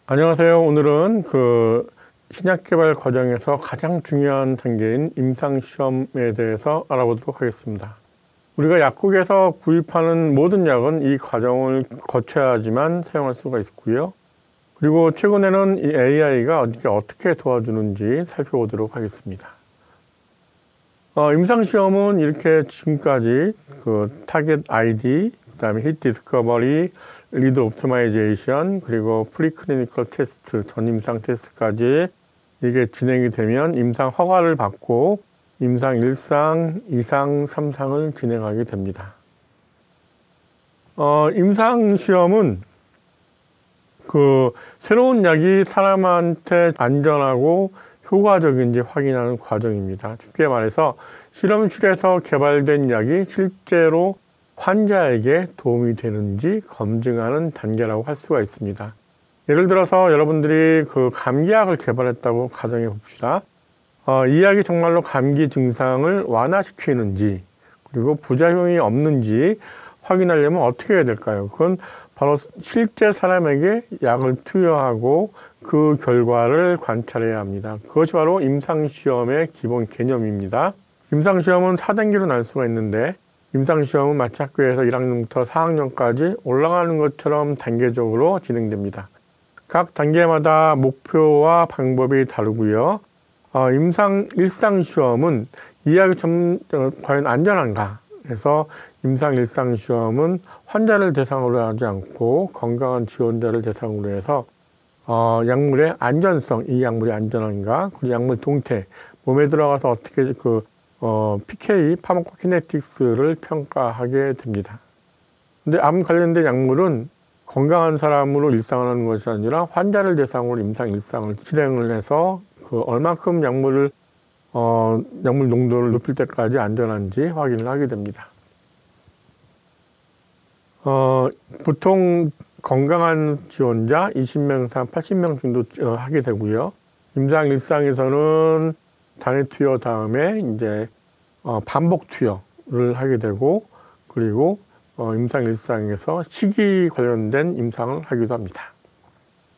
안녕하세요. 오늘은 신약 개발 과정에서 가장 중요한 단계인 임상시험에 대해서 알아보도록 하겠습니다. 우리가 약국에서 구입하는 모든 약은 이 과정을 거쳐야지만 사용할 수가 있고요. 그리고 최근에는 이 AI가 어떻게 도와주는지 살펴보도록 하겠습니다. 임상시험은 이렇게 지금까지 타겟 ID, 그 다음에 히트 디스커버리, 리드 옵티마이제이션, 그리고 프리클리니컬 테스트, 전임상 테스트까지 이게 진행이 되면 임상 허가를 받고 임상 1상, 2상, 3상을 진행하게 됩니다. 임상시험은 새로운 약이 사람한테 안전하고 효과적인지 확인하는 과정입니다. 쉽게 말해서 실험실에서 개발된 약이 실제로 환자에게 도움이 되는지 검증하는 단계라고 할 수가 있습니다. 예를 들어서 여러분들이 감기약을 개발했다고 가정해 봅시다. 이 약이 정말로 감기 증상을 완화시키는지 그리고 부작용이 없는지 확인하려면 어떻게 해야 될까요? 그건 바로 실제 사람에게 약을 투여하고 그 결과를 관찰해야 합니다. 그것이 바로 임상시험의 기본 개념입니다. 임상시험은 4단계로 나눌 수가 있는데 임상시험은 마치 학교에서 1학년부터 4학년까지 올라가는 것처럼 단계적으로 진행됩니다. 각 단계마다 목표와 방법이 다르고요. 임상 1상 시험은 이 약이 과연 안전한가? 그래서 임상 1상 시험은 환자를 대상으로 하지 않고 건강한 지원자를 대상으로 해서 약물의 안전성, 이 약물이 안전한가? 그리고 약물 동태, 몸에 들어가서 어떻게 PK, 파마코키네틱스를 평가하게 됩니다. 근데 암 관련된 약물은 건강한 사람으로 일상을 하는 것이 아니라 환자를 대상으로 임상 1상을 실행을 해서 얼만큼 약물 농도를 높일 때까지 안전한지 확인을 하게 됩니다. 보통 건강한 지원자 20명, 80명 정도 하게 되고요. 임상 1상에서는 단회 투여 다음에 이제 반복 투여를 하게 되고 그리고 임상 1상에서 시기 관련된 임상을 하기도 합니다.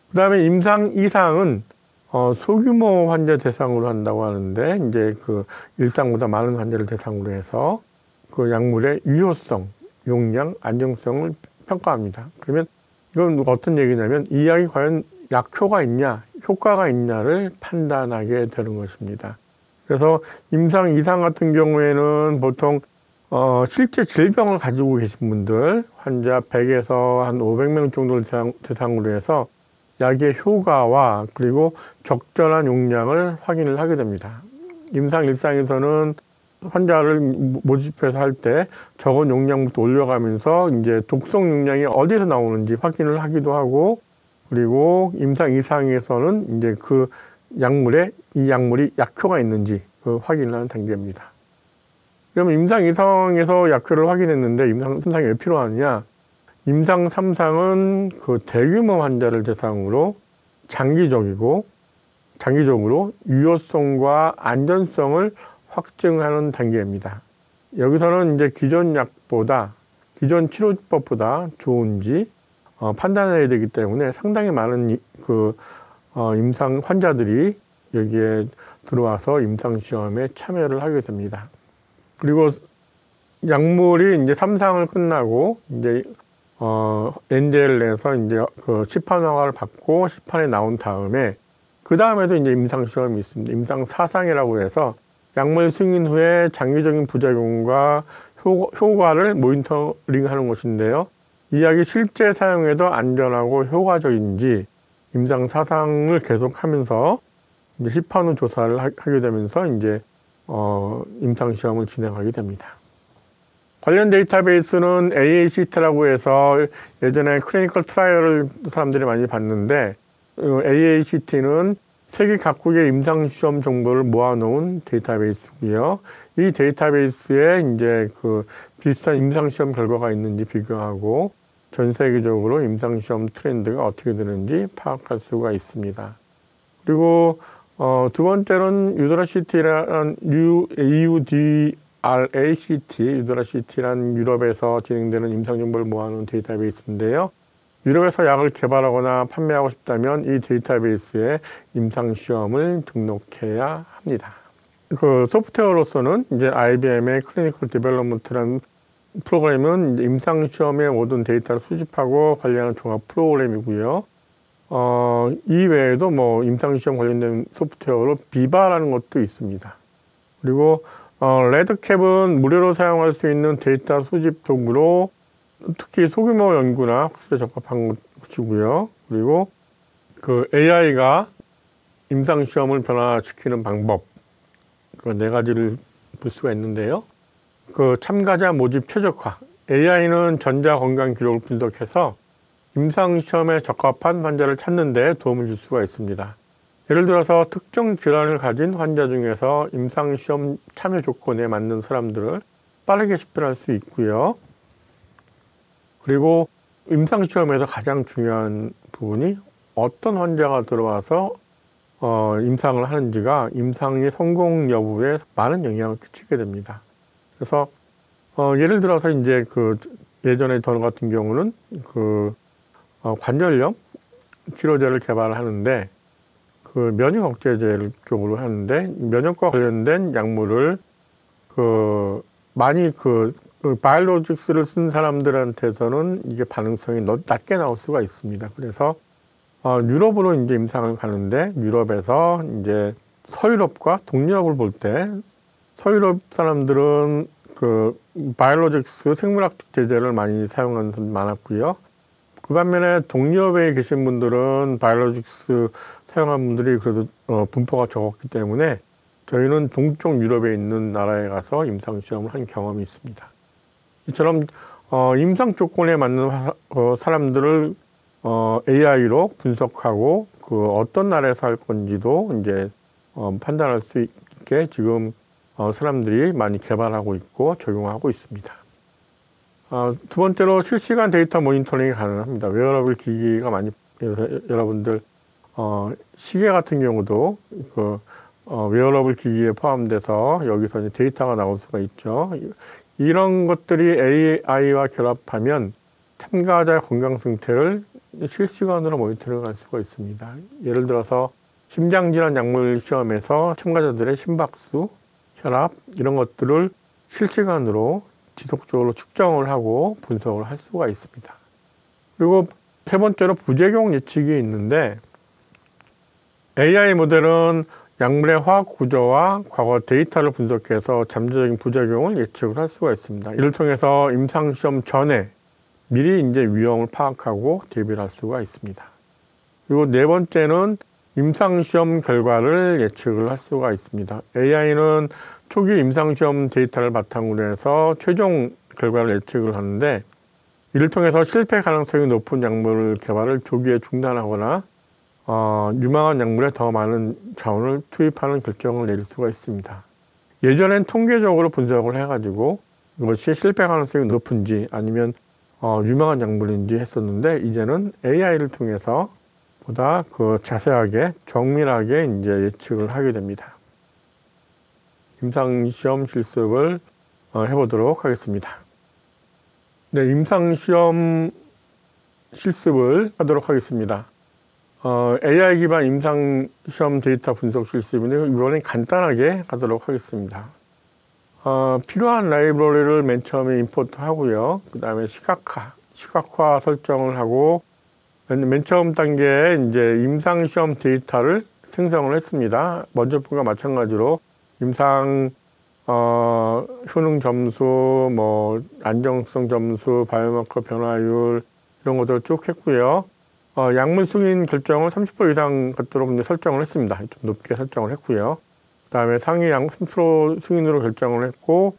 그 다음에 임상 2상은 소규모 환자 대상으로 한다고 하는데 이제 1상보다 많은 환자를 대상으로 해서 약물의 유효성, 용량, 안정성을 평가합니다. 그러면 이건 어떤 얘기냐면 이 약이 과연 약효가 있냐, 효과가 있냐를 판단하게 되는 것입니다. 그래서 임상 2상 같은 경우에는 보통 실제 질병을 가지고 계신 분들, 환자 100에서 한 500명 정도를 대상으로 해서 약의 효과와 그리고 적절한 용량을 확인을 하게 됩니다. 임상 1상에서는 환자를 모집해서 할 때 적은 용량부터 올려가면서 이제 독성 용량이 어디서 나오는지 확인을 하기도 하고 그리고 임상 2상에서는 이제 이 약물이 약효가 있는지 확인을 하는 단계입니다. 그러면 임상 2상에서 약효를 확인했는데 임상 3상이 왜 필요하느냐? 임상 3상은 대규모 환자를 대상으로 장기적으로 유효성과 안전성을 확증하는 단계입니다. 여기서는 이제 기존 치료법보다 좋은지 판단해야 되기 때문에 상당히 많은 임상 환자들이 여기에 들어와서 임상시험에 참여를 하게 됩니다. 그리고 약물이 이제 3상을 끝나고 이제 NDA를 내서 이제 시판 허가를 받고 시판에 나온 다음에 그 다음에도 이제 임상시험이 있습니다. 임상 4상이라고 해서 약물 승인 후에 장기적인 부작용과 효과를 모니터링하는 것인데요. 이 약이 실제 사용에도 안전하고 효과적인지 임상 4상을 계속하면서 이제 시판 후 조사를 하게 되면서 이제 임상시험을 진행하게 됩니다. 관련 데이터베이스는 AACT라고 해서 예전에 클리니컬 트라이얼을 사람들이 많이 봤는데 AACT는 세계 각국의 임상시험 정보를 모아놓은 데이터베이스고요. 이 데이터베이스에 이제 비슷한 임상시험 결과가 있는지 비교하고 전 세계적으로 임상시험 트렌드가 어떻게 되는지 파악할 수가 있습니다. 그리고 두 번째는 유드라시티라는 EUDRACT, 유드라시티란 유럽에서 진행되는 임상정보를 모아놓은 데이터베이스인데요. 유럽에서 약을 개발하거나 판매하고 싶다면 이 데이터베이스에 임상시험을 등록해야 합니다. 그 소프트웨어로서는 이제 IBM의 클리니컬 디벨롭먼트라는 프로그램은 임상시험의 모든 데이터를 수집하고 관리하는 종합 프로그램이고요. 이 외에도 뭐 임상시험 관련된 소프트웨어로 비바라는 것도 있습니다. 그리고 레드캡은 무료로 사용할 수 있는 데이터 수집 도구로 특히 소규모 연구나 학술에 적합한 것이고요. 그리고 그 AI가 임상시험을 변화시키는 방법, 그 네 가지를 볼 수가 있는데요. 그 참가자 모집 최적화, AI는 전자 건강 기록을 분석해서 임상시험에 적합한 환자를 찾는 데 도움을 줄 수가 있습니다. 예를 들어서 특정 질환을 가진 환자 중에서 임상시험 참여 조건에 맞는 사람들을 빠르게 식별할 수 있고요. 그리고 임상시험에서 가장 중요한 부분이 어떤 환자가 들어와서 임상을 하는지가 임상의 성공 여부에 많은 영향을 끼치게 됩니다. 그래서 예를 들어서 이제 그 예전에 저 같은 경우는 그 관절염 치료제를 개발하는데 그 면역 억제제 쪽으로 하는데 면역과 관련된 약물을 그 많이 그 바이오로직스를 쓴 사람들한테서는 이게 반응성이 낮게 나올 수가 있습니다. 그래서 유럽으로 이제 임상을 가는데 유럽에서 이제 서유럽과 동유럽을 볼 때 서유럽 사람들은 그 바이오로직스 생물학적 제제를 많이 사용하는 사람이 많았고요. 그 반면에 동유럽에 계신 분들은 바이오로직스 사용한 분들이 그래도 분포가 적었기 때문에 저희는 동쪽 유럽에 있는 나라에 가서 임상시험을 한 경험이 있습니다. 이처럼 임상 조건에 맞는 사람들을 AI로 분석하고 그 어떤 나라에서 할 건지도 이제 판단할 수 있게 지금 사람들이 많이 개발하고 있고 적용하고 있습니다. 두 번째로 실시간 데이터 모니터링이 가능합니다. 웨어러블 기기가 많이 여러분들 시계 같은 경우도 그 웨어러블 기기에 포함돼서 여기서 이제 데이터가 나올 수가 있죠. 이런 것들이 AI와 결합하면 참가자의 건강 상태를 실시간으로 모니터링할 수가 있습니다. 예를 들어서 심장질환 약물 시험에서 참가자들의 심박수, 혈압 이런 것들을 실시간으로 지속적으로 측정을 하고 분석을 할 수가 있습니다. 그리고 세 번째로 부작용 예측이 있는데 AI 모델은 약물의 화학 구조와 과거 데이터를 분석해서 잠재적인 부작용을 예측을 할 수가 있습니다. 이를 통해서 임상시험 전에 미리 이제 위험을 파악하고 대비를 할 수가 있습니다. 그리고 네 번째는 임상시험 결과를 예측을 할 수가 있습니다. AI는 초기 임상시험 데이터를 바탕으로 해서 최종 결과를 예측을 하는데 이를 통해서 실패 가능성이 높은 약물 개발을 조기에 중단하거나 유망한 약물에 더 많은 자원을 투입하는 결정을 내릴 수가 있습니다. 예전엔 통계적으로 분석을 해가지고 이것이 실패 가능성이 높은지 아니면 유망한 약물인지 했었는데 이제는 AI를 통해서 보다 그 자세하게 정밀하게 이제 예측을 하게 됩니다. 임상시험 실습을 해보도록 하겠습니다. 네, 임상시험 실습을 하도록 하겠습니다. AI 기반 임상시험 데이터 분석 실습인데 이번엔 간단하게 가도록 하겠습니다. 필요한 라이브러리를 맨 처음에 임포트 하고요. 그 다음에 시각화 설정을 하고 맨 처음 단계에 이제 임상시험 데이터를 생성을 했습니다. 먼저 분과 마찬가지로 임상 효능 점수, 뭐 안정성 점수, 바이오마커 변화율 이런 것들을 쭉 했고요. 약물 승인 결정을 30% 이상 갖도록 설정을 했습니다. 좀 높게 설정을 했고요. 그 다음에 상위 약 30% 승인으로 결정을 했고,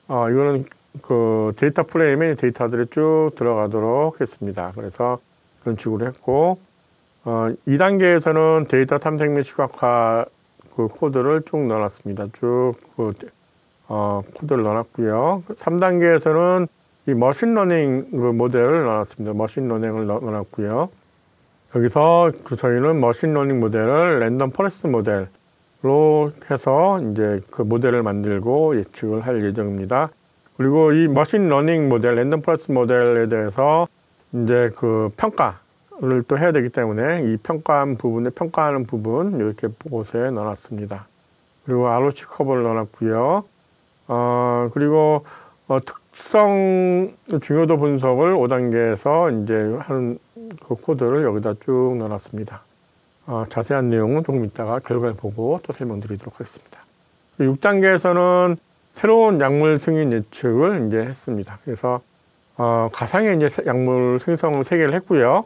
이거는 그 데이터 프레임에 데이터들이 쭉 들어가도록 했습니다. 그래서 그런 식으로 했고, 2단계에서는 데이터 탐색 및 시각화 그 코드를 쭉 넣어놨습니다. 쭉 그 코드를 넣어놨고요. 3단계에서는 이 머신러닝 그 모델을 넣어놨습니다. 머신러닝을 넣어놨고요. 여기서 저희는 머신러닝 모델을 랜덤 포레스트 모델로 해서 이제 그 모델을 만들고 예측을 할 예정입니다. 그리고 이 머신러닝 모델, 랜덤 포레스트 모델에 대해서 이제 그 평가, 평가를 또 해야 되기 때문에 이 평가하는 부분 이렇게 보고서에 넣어놨습니다. 그리고 ROC 커버를 넣어놨고요. 그리고 특성 중요도 분석을 5단계에서 이제 하는 그 코드를 여기다 쭉 넣어놨습니다. 자세한 내용은 조금 이따가 결과를 보고 또 설명드리도록 하겠습니다. 6단계에서는 새로운 약물 승인 예측을 이제 했습니다. 그래서 가상의 이제 약물 생성을 3개를 했고요.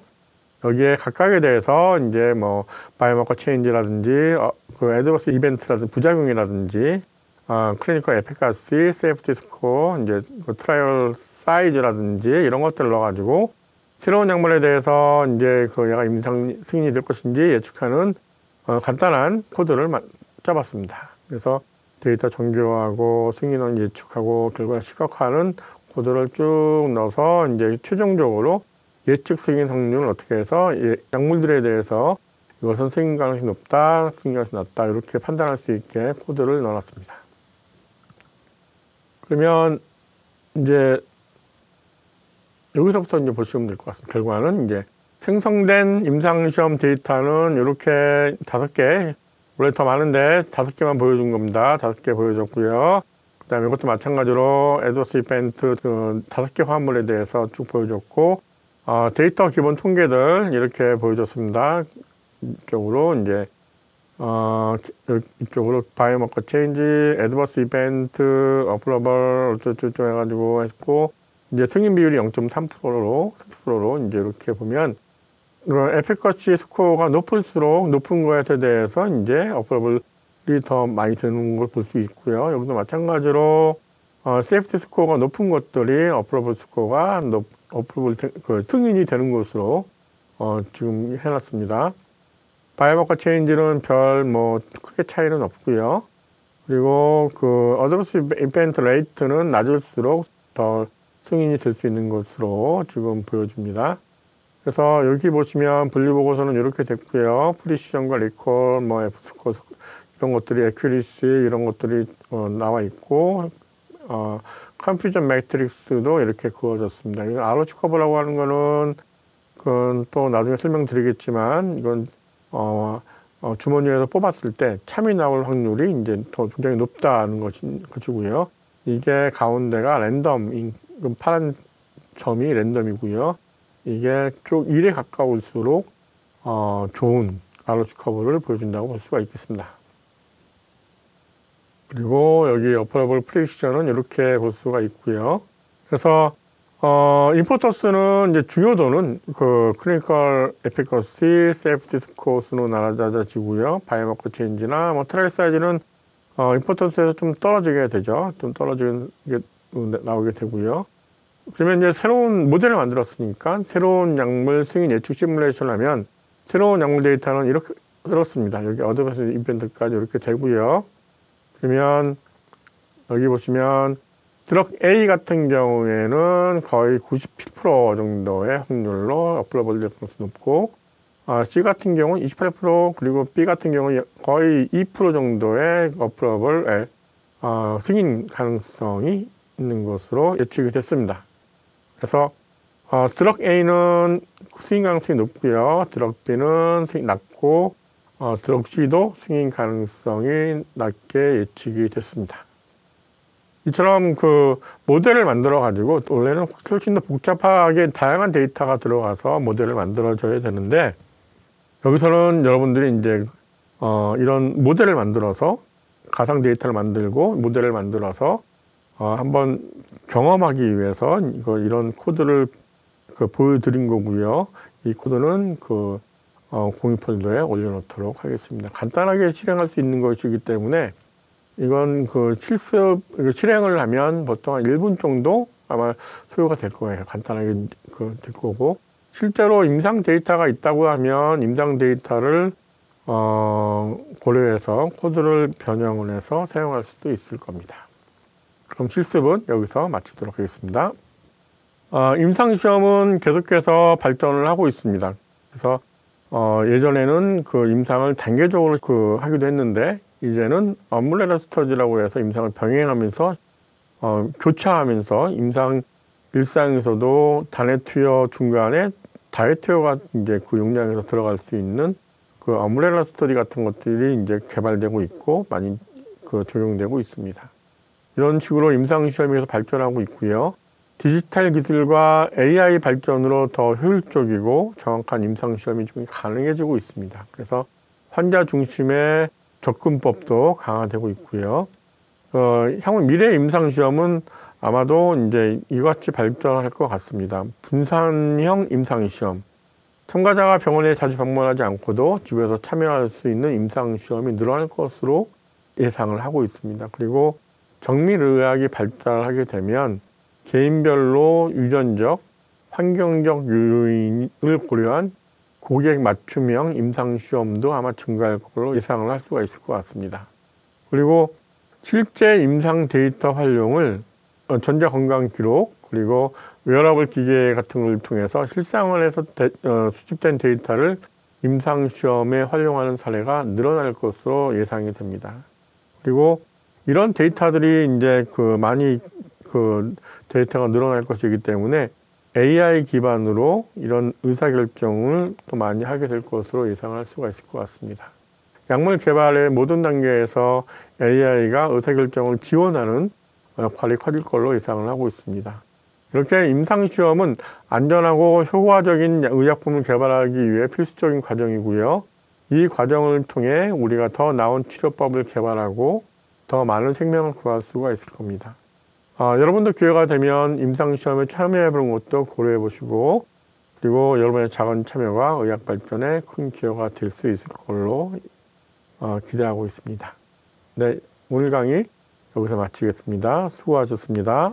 여기에 각각에 대해서 이제 뭐 바이오마커 체인지라든지 그 애드버스 이벤트라든지 부작용이라든지 클리니컬 에피카시, 세이프티 스코어, 이제 그 트라이얼 사이즈라든지 이런 것들을 넣어가지고 새로운 약물에 대해서 이제 그 얘가 임상 승인이 될 것인지 예측하는 간단한 코드를 짜봤습니다. 그래서 데이터 정교하고 승인원 예측하고 결과 시각화하는 코드를 쭉 넣어서 이제 최종적으로 예측 승인 확률을 어떻게 해서 약물들에 대해서 이것은 승인 가능성이 높다, 승인 가능성이 낮다 이렇게 판단할 수 있게 코드를 넣어놨습니다. 그러면 이제 여기서부터 이제 보시면 될 것 같습니다. 결과는 이제 생성된 임상시험 데이터는 이렇게 5개, 원래 더 많은데 5개만 보여준 겁니다. 5개 보여줬고요. 그 다음에 이것도 마찬가지로 애드버스 이벤트 5개 화합물에 대해서 쭉 보여줬고, 데이터 기본 통계들 이렇게 보여줬습니다. 이쪽으로 이제, 이쪽으로 바이오마커 체인지, 애드버스 이벤트, 어플러벌 어쩌고저쩌고 해가지고 했고, 이제 승인 비율이 0.3%로 이제 이렇게 보면 에피커시 스코어가 높을수록 높은 것에 대해서 이제 어플러블이 더 많이 되는 걸 볼 수 있고요. 여기도 마찬가지로 세이프티 스코어가 높은 것들이 어플러블 스코어가 승인이 되는 것으로 지금 해놨습니다. 바이오마커 체인지는 별 크게 차이는 없고요. 그리고 그 어드버스 이벤트 레이트는 낮을수록 더 승인이 될 수 있는 것으로 지금 보여줍니다. 그래서 여기 보시면 분리보고서는 이렇게 됐고요. 프리시전과 리콜, F스코어 이런 것들이 에큐리시 이런 것들이 나와 있고 컨퓨전 매트릭스도 이렇게 그어졌습니다. 이건 ROC 커버라고 하는 거는 그건 또 나중에 설명드리겠지만 이건 주머니에서 뽑았을 때 참이 나올 확률이 이제 더 굉장히 높다는 것이고요. 이게 가운데가 랜덤, 파란 점이 랜덤이고요. 이게 쭉 1에 가까울수록 좋은 ROC 커버를 보여준다고 볼 수가 있겠습니다. 그리고 여기 어플러블 프리시전은 이렇게 볼 수가 있고요. 그래서 임포터스는 이제 중요도는 그 클리니컬 에피커시, 세이프티 스코어 수로 나눠져지고요. 바이오마커 체인지나 트라이얼 사이즈는 임포터스에서 좀 떨어지게 되죠. 좀 떨어지게 나오게 되고요. 그러면 이제 새로운 모델을 만들었으니까 새로운 약물 승인 예측 시뮬레이션을 하면 새로운 약물 데이터는 이렇습니다. 여기 어드밴스 이벤트까지 이렇게 되고요. 그러면 여기 보시면 드럭 A 같은 경우에는 거의 97% 정도의 확률로 어플러블 가능성이 높고 C 같은 경우는 28% 그리고 B 같은 경우는 거의 2% 정도의 어플러블 승인 가능성이 있는 것으로 예측이 됐습니다. 그래서 드럭 A는 승인 가능성이 높고요. 드럭 B는 승인 낮고 드럭 C도 승인 가능성이 낮게 예측이 됐습니다. 이처럼 그 모델을 만들어 가지고 원래는 훨씬 더 복잡하게 다양한 데이터가 들어가서 모델을 만들어줘야 되는데 여기서는 여러분들이 이제 이런 모델을 만들어서 가상 데이터를 만들고 모델을 만들어서 한번 경험하기 위해서 이런 코드를 보여드린 거고요. 이 코드는 공유 폴더에 올려놓도록 하겠습니다. 간단하게 실행할 수 있는 것이기 때문에 이건 실행을 하면 보통 한 1분 정도 아마 소요가 될 거예요. 간단하게 될 거고. 실제로 임상 데이터가 있다고 하면 임상 데이터를 고려해서 코드를 변형을 해서 사용할 수도 있을 겁니다. 그럼 실습은 여기서 마치도록 하겠습니다. 임상시험은 계속해서 발전을 하고 있습니다. 그래서 예전에는 그 임상을 단계적으로 하기도 했는데 이제는 암땰뷸런스 스터디라고 해서 임상을 병행하면서 교차하면서 임상 일상에서도 단회 투여 중간에 다이어트가 이제 그 용량에서 들어갈 수 있는 그 엄브렐라 스터디 같은 것들이 이제 개발되고 있고 많이 그 적용되고 있습니다. 이런 식으로 임상시험에서 발전하고 있고요. 디지털 기술과 AI 발전으로 더 효율적이고 정확한 임상시험이 좀 가능해지고 있습니다. 그래서 환자 중심의 접근법도 강화되고 있고요. 향후 미래 임상시험은 아마도 이제 이같이 발전할 것 같습니다. 분산형 임상시험. 참가자가 병원에 자주 방문하지 않고도 집에서 참여할 수 있는 임상시험이 늘어날 것으로 예상을 하고 있습니다. 그리고 정밀의학이 발달하게 되면 개인별로 유전적, 환경적 요인을 고려한 고객 맞춤형 임상시험도 아마 증가할 걸로 예상을 할 수가 있을 것 같습니다. 그리고 실제 임상 데이터 활용을 전자건강기록 그리고 웨어러블 기계 같은 걸 통해서 실생활에서 수집된 데이터를 임상시험에 활용하는 사례가 늘어날 것으로 예상이 됩니다. 그리고 이런 데이터들이 이제 많이 데이터가 늘어날 것이기 때문에 AI 기반으로 이런 의사결정을 또 많이 하게 될 것으로 예상할 수가 있을 것 같습니다. 약물 개발의 모든 단계에서 AI가 의사결정을 지원하는 역할이 커질 걸로 예상을 하고 있습니다. 이렇게 임상시험은 안전하고 효과적인 의약품을 개발하기 위해 필수적인 과정이고요. 이 과정을 통해 우리가 더 나은 치료법을 개발하고 더 많은 생명을 구할 수가 있을 겁니다. 여러분도 기회가 되면 임상시험에 참여해 보는 것도 고려해 보시고 그리고 여러분의 작은 참여가 의학 발전에 큰 기여가 될 수 있을 걸로 기대하고 있습니다. 네, 오늘 강의 여기서 마치겠습니다. 수고하셨습니다.